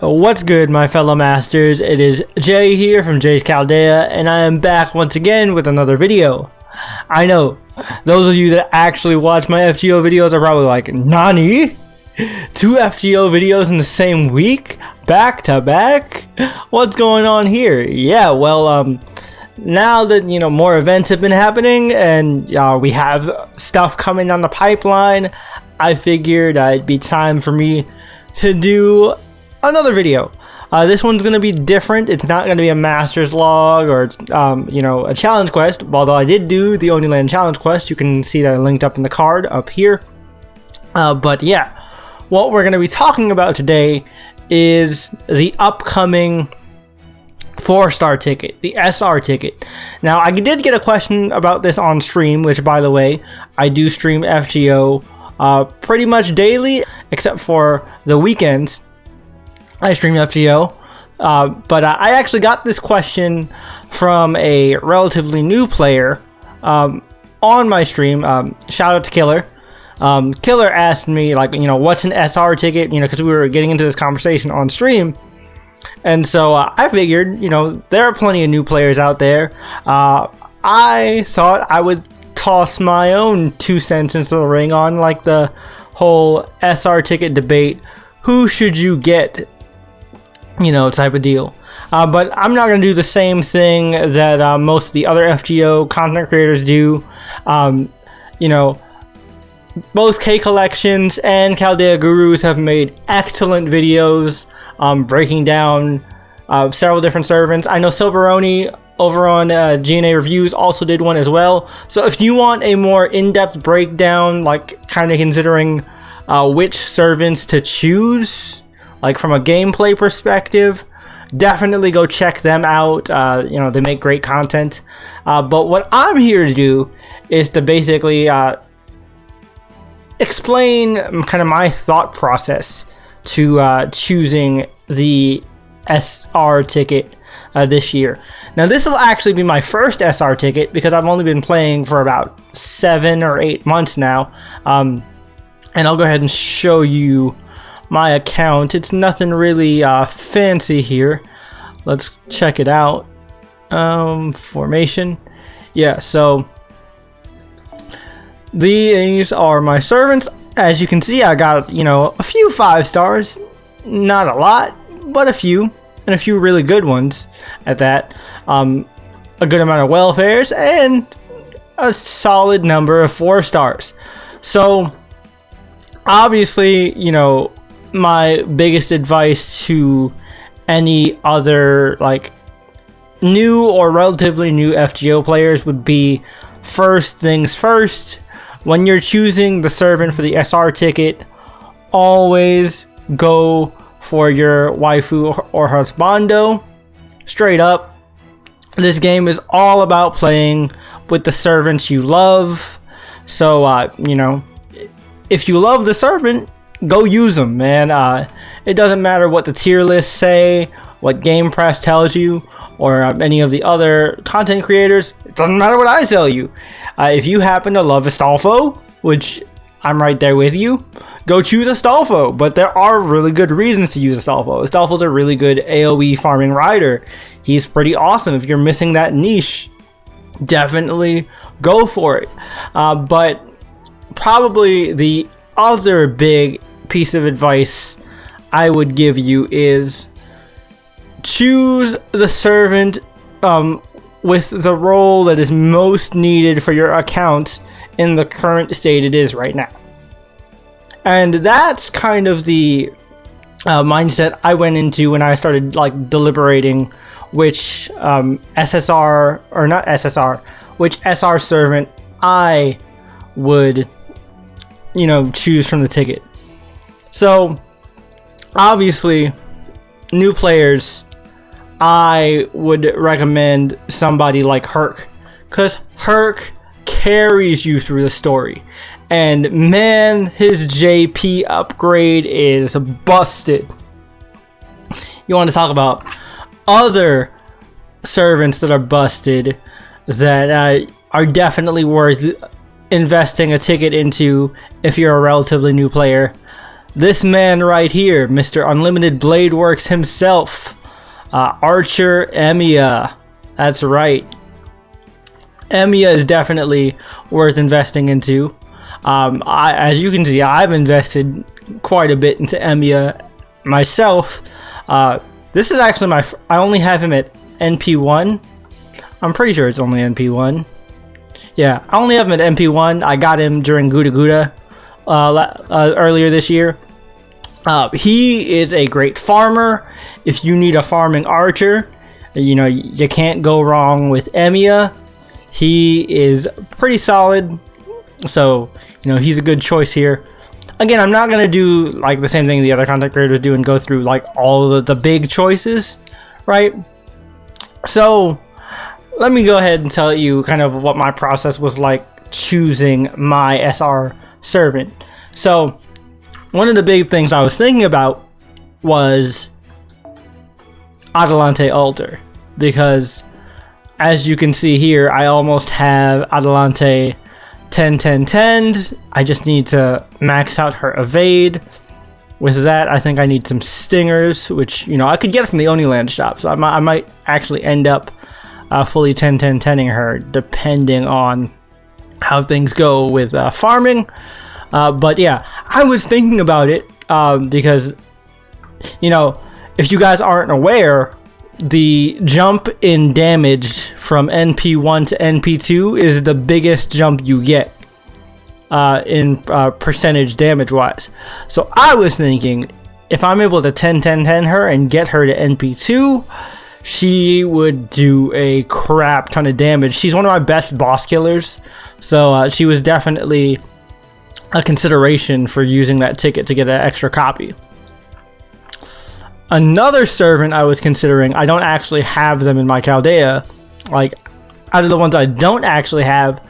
What's good, my fellow masters? It is Jay here from Jay's Chaldea, and I am back once again with another video. I know, those of you that actually watch my FGO videos are probably like, Nani? 2 FGO videos in the same week? Back to back? What's going on here? Yeah, well, now that, more events have been happening and we have stuff coming down the pipeline, I figured it'd be time for me to do another video. This one's going to be different. It's not going to be a master's log or, a challenge quest. Although I did do the Only Land challenge quest. You can see that linked up in the card up here. But yeah, what we're going to be talking about today is the upcoming 4-star ticket, the SR ticket. Now, I did get a question about this on stream, which, by the way, I do stream FGO pretty much daily, except for the weekends. I stream FGO, but I actually got this question from a relatively new player on my stream. Shout out to Killer. Killer asked me, what's an SR ticket? Because we were getting into this conversation on stream. And so I figured, there are plenty of new players out there. I thought I would toss my own 2 cents into the ring on the whole SR ticket debate. Who should you get? Type of deal. But I'm not going to do the same thing that most of the other FGO content creators do. Both K Collections and Chaldea Gurus have made excellent videos breaking down several different servants. I know Silveroni over on GNA Reviews also did one as well. So if you want a more in-depth breakdown, kind of considering which servants to choose, from a gameplay perspective, definitely go check them out. They make great content. But what I'm here to do is to basically explain kind of my thought process to choosing the SR ticket this year. Now, this will actually be my first SR ticket because I've only been playing for about 7 or 8 months now. And I'll go ahead and show you my account. It's nothing really fancy here. Let's check it out. Formation. Yeah, so these are my servants. As you can see, I got, a few 5 stars. Not a lot, but a few. And a few really good ones at that. A good amount of welfares and a solid number of 4 stars. So, obviously, my biggest advice to any other new or relatively new FGO players would be, first things first, when you're choosing the servant for the SR ticket, always go for your waifu or husbando. Straight up, this game is all about playing with the servants you love. So if you love the servant, go use them, man. It doesn't matter what the tier lists say, what Game Press tells you, or any of the other content creators. It doesn't matter what I tell you. If you happen to love Astolfo, which I'm right there with you, go choose Astolfo. But there are really good reasons to use Astolfo. Astolfo's a really good AoE farming rider. He's pretty awesome. If you're missing that niche, definitely go for it. But probably the other big piece of advice I would give you is choose the servant with the role that is most needed for your account in the current state it is right now. And that's kind of the mindset I went into when I started deliberating which SSR, or not SSR, which SR servant I would choose from the ticket. So obviously, new players, I would recommend somebody like Herc, because Herc carries you through the story. And man, his JP upgrade is busted. You want to talk about other servants that are busted that are definitely worth investing a ticket into if you're a relatively new player. this man right here, Mr. Unlimited Blade Works himself, Archer Emiya. That's right. Emiya is definitely worth investing into. As you can see, I've invested quite a bit into Emiya myself. This is actually I only have him at NP1. I'm pretty sure it's only NP1. Yeah, I only have him at NP1. I got him during Guda Guda earlier this year. He is a great farmer. If you need a farming archer, you know, you can't go wrong with Emiya. He is pretty solid, so you know he's a good choice here. Again, I'm not gonna do like the same thing the other content creators do and go through like all the big choices, right? So let me go ahead and tell you kind of what my process was like choosing my SR servant. So one of the big things I was thinking about was Adelante Altar, because as you can see here, I almost have Adelante 10-10-10. I just need to max out her evade. With that, I think I need some stingers, which, you know, I could get from the Oniland shop, so I might actually end up fully 10-10-10ing her, depending on how things go with farming. But yeah, I was thinking about it because, you know, if you guys aren't aware, the jump in damage from NP1 to NP2 is the biggest jump you get in percentage damage wise. So I was thinking, if I'm able to 10-10-10 her and get her to NP2, she would do a crap ton of damage. She's one of my best boss killers, so she was definitely a consideration for using that ticket to get an extra copy. Another servant I was considering, I don't actually have them in my Chaldea. Like, out of the ones I don't actually have,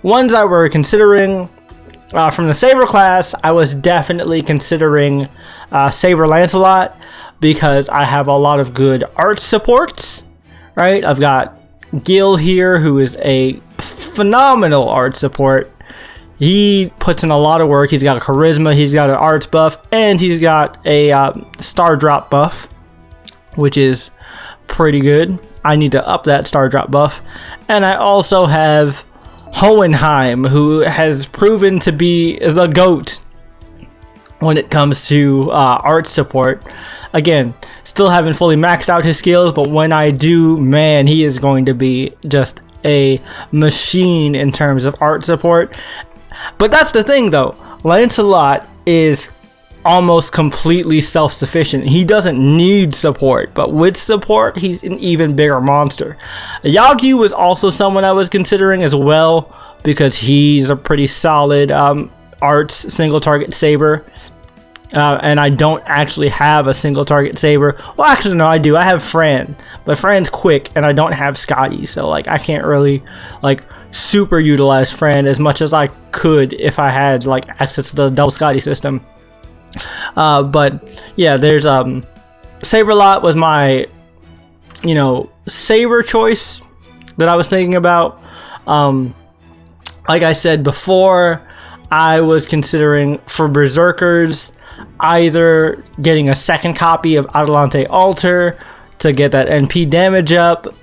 ones I were considering from the Saber class, I was definitely considering Saber Lancelot, because I have a lot of good art supports, right? I've got Gil here, who is a phenomenal art support. He puts in a lot of work. He's got a charisma, he's got an arts buff, and he's got a star drop buff, which is pretty good. I need to up that star drop buff. And I also have Hohenheim, who has proven to be the GOAT when it comes to art support. Again, still haven't fully maxed out his skills, but when I do, man, he is going to be just a machine in terms of art support. But that's the thing though, Lancelot is almost completely self-sufficient. He doesn't need support, but with support, he's an even bigger monster. Yagyu was also someone I was considering as well, because he's a pretty solid arts single target saber. And I don't actually have a single target saber. Well, actually, no, I do. I have Fran, but Fran's quick, and I don't have Scotty, so like I can't really like super utilize Fran as much as I could if I had like access to the double Scotty system. But yeah, there's Saberlot was my, you know, saber choice that I was thinking about. Like I said before, I was considering for Berserkers either getting a second copy of Adelante Altar to get that NP damage up,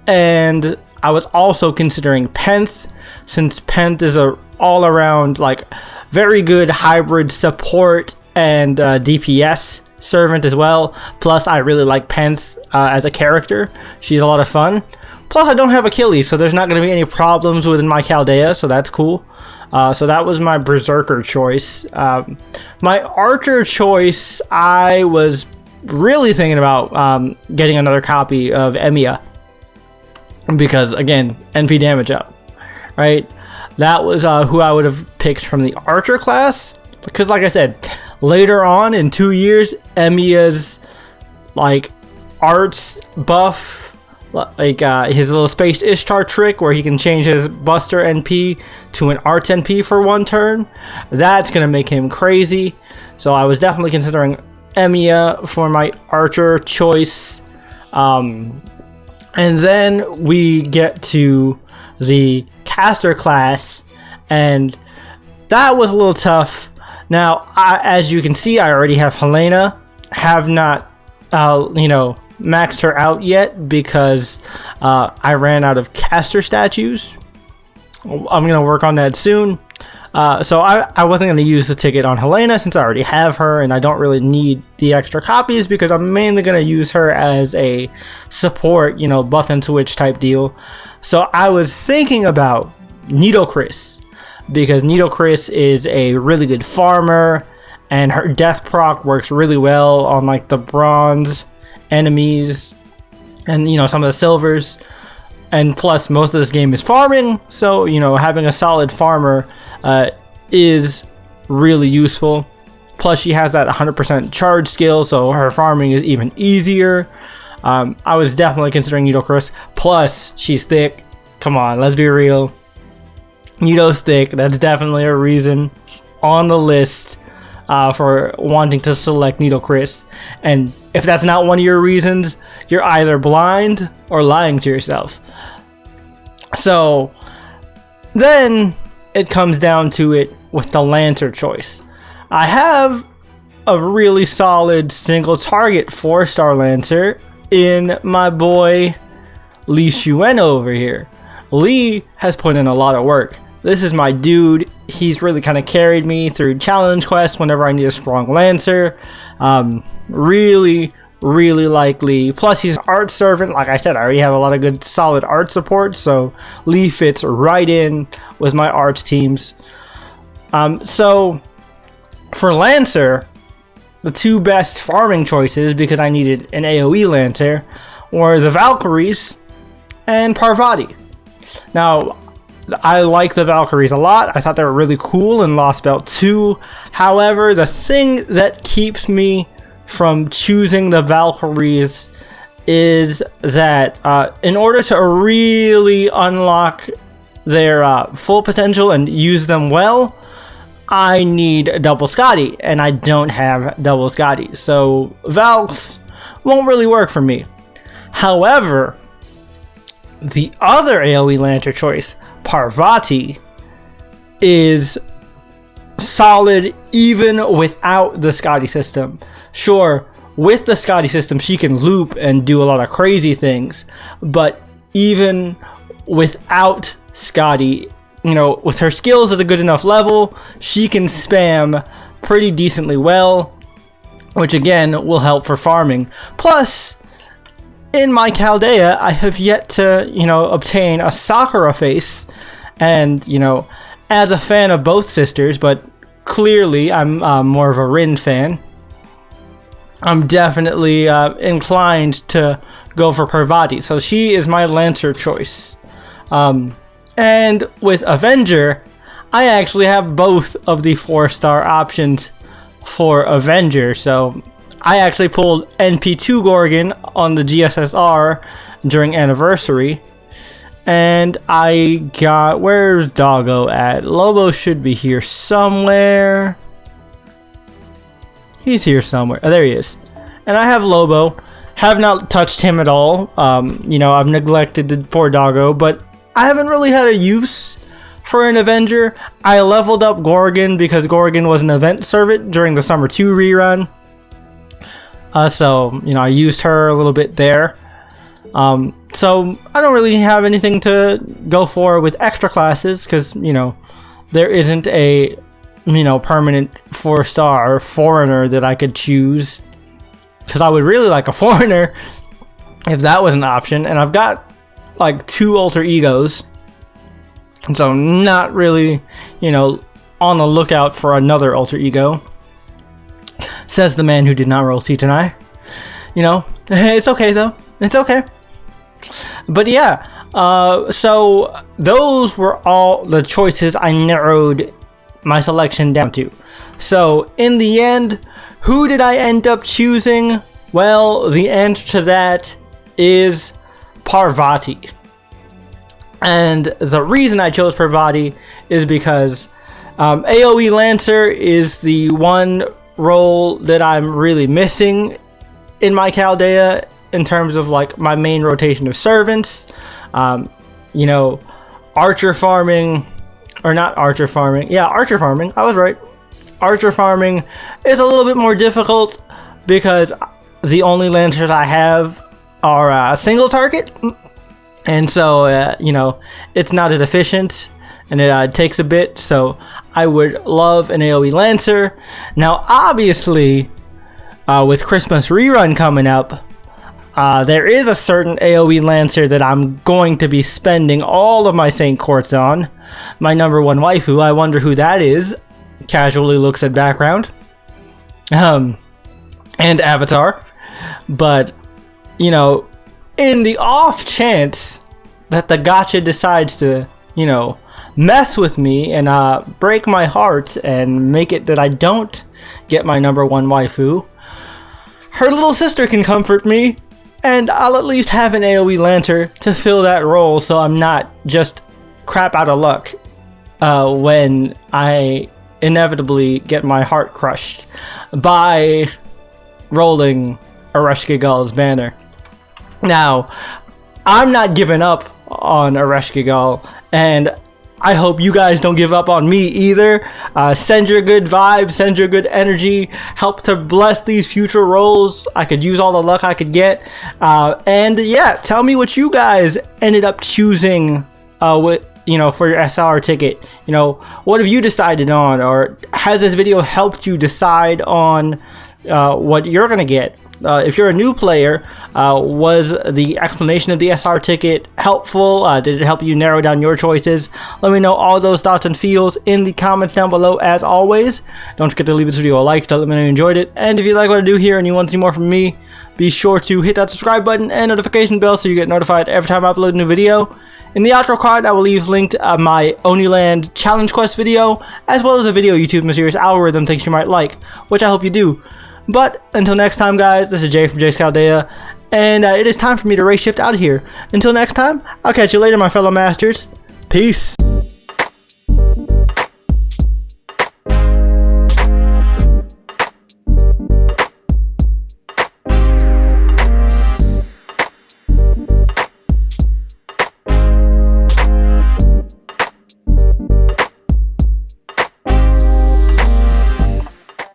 and I was also considering Penth, since Penth is a all-around like very good hybrid support and DPS servant as well. Plus I really like Penth as a character. She's a lot of fun. Plus I don't have Achilles, so there's not going to be any problems within my Chaldea, so that's cool. So that was my Berserker choice. My Archer choice, I was really thinking about getting another copy of Emiya, because again, NP damage up, right? That was who I would have picked from the Archer class, because like I said, later on in 2 years, Emiya's like arts buff, like his little Space Ishtar trick where he can change his Buster NP to an Arts NP for one turn, that's gonna make him crazy. So I was definitely considering Emiya for my Archer choice. And then we get to the caster class, and that was a little tough. Now, as you can see, I already have Helena. Have not, maxed her out yet because I ran out of caster statues. I'm going to work on that soon. So I wasn't going to use the ticket on Helena since I already have her and I don't really need the extra copies because I'm mainly going to use her as a support, buff and switch type deal. So I was thinking about Nitocris because Nitocris is a really good farmer and her death proc works really well on like the bronze enemies and some of the silvers. And plus, most of this game is farming, so having a solid farmer is really useful. Plus, she has that 100% charge skill, so her farming is even easier. I was definitely considering Nitocris. Plus, she's thick. Come on, let's be real. Nito's thick. That's definitely a reason on the list for wanting to select Nitocris. And if that's not one of your reasons, you're either blind or lying to yourself. So then it comes down to it with the Lancer choice. I have a really solid single target 4-star Lancer in my boy Lee Xuen over here. Lee has put in a lot of work. This is my dude. He's really kind of carried me through challenge quests whenever I need a strong Lancer. Really like Lee. Plus, he's an art servant. Like I said, I already have a lot of good solid art support, so Lee fits right in with my arts teams. So for Lancer, the two best farming choices, because I needed an AoE Lancer, were the Valkyries and Parvati. Now, I like the Valkyries a lot. I thought they were really cool in Lost Belt 2. However, the thing that keeps me from choosing the Valkyries is that in order to really unlock their full potential and use them well, I need double Scotty, and I don't have double Scotty, so Valks won't really work for me. However, the other AoE Lancer choice, Parvati, is solid even without the Scotty system. Sure, with the Scotty system, she can loop and do a lot of crazy things, but even without Scotty, with her skills at a good enough level, she can spam pretty decently well, which again will help for farming. Plus, in my Chaldea, I have yet to, obtain a Sakura face, and, as a fan of both sisters, but clearly I'm more of a Rin fan, I'm definitely inclined to go for Parvati. So she is my Lancer choice. And with Avenger, I actually have both of the 4-star options for Avenger. So I actually pulled NP2 Gorgon on the GSSR during Anniversary. And I got... Where's Doggo at? Lobo should be here somewhere. He's here somewhere. Oh, there he is. And I have Lobo. Have not touched him at all. I've neglected the poor Doggo, but I haven't really had a use for an Avenger. I leveled up Gorgon because Gorgon was an event servant during the Summer 2 rerun. So, I used her a little bit there. So, I don't really have anything to go for with extra classes because, there isn't a, permanent 4-star foreigner that I could choose. Because I would really like a foreigner if that was an option. And I've got like 2 alter egos. And so not really, on the lookout for another alter ego. Says the man who did not roll Titanai. It's okay though. It's okay. But yeah, so those were all the choices I narrowed my selection down to. So in the end, who did I end up choosing? Well, the answer to that is Parvati. And the reason I chose Parvati is because AoE Lancer is the one role that I'm really missing in my Chaldea in terms of like my main rotation of servants. Archer farming, or not archer farming. Yeah, archer farming. I was right. archer farming is a little bit more difficult because the only lancers I have are single target, and so you know, it's not as efficient, and it takes a bit. So I would love an AoE lancer. Now obviously with Christmas rerun coming up, there is a certain AoE lancer that I'm going to be spending all of my Saint Quartz on. My number one waifu. I wonder who that is. Casually looks at background. And avatar. But, you know, in the off chance that the gacha decides to, you know, mess with me and break my heart and make it that I don't get my number one waifu, her little sister can comfort me, and I'll at least have an AoE Lancer to fill that role, so I'm not just crap out of luck when I inevitably get my heart crushed by rolling Ereshkigal's banner. Now, I'm not giving up on Ereshkigal, and I hope you guys don't give up on me either. Send your good vibes, send your good energy, help to bless these future roles. I could use all the luck I could get. And yeah, tell me what you guys ended up choosing with, you know, for your SR ticket. You know, what have you decided on, or has this video helped you decide on what you're gonna get? If you're a new player, was the explanation of the SR ticket helpful? Did it help you narrow down your choices? Let me know all those thoughts and feels in the comments down below as always. Don't forget to leave this video a like to let me know you enjoyed it. And if you like what I do here and you want to see more from me, be sure to hit that subscribe button and notification bell so you get notified every time I upload a new video. In the outro card, I will leave linked my Oniland challenge quest video, as well as a video YouTube mysterious algorithm thinks you might like, which I hope you do. But until next time, guys, this is Jay from Jay's Chaldea, and it is time for me to race shift out of here. Until next time, I'll catch you later, my fellow masters. Peace.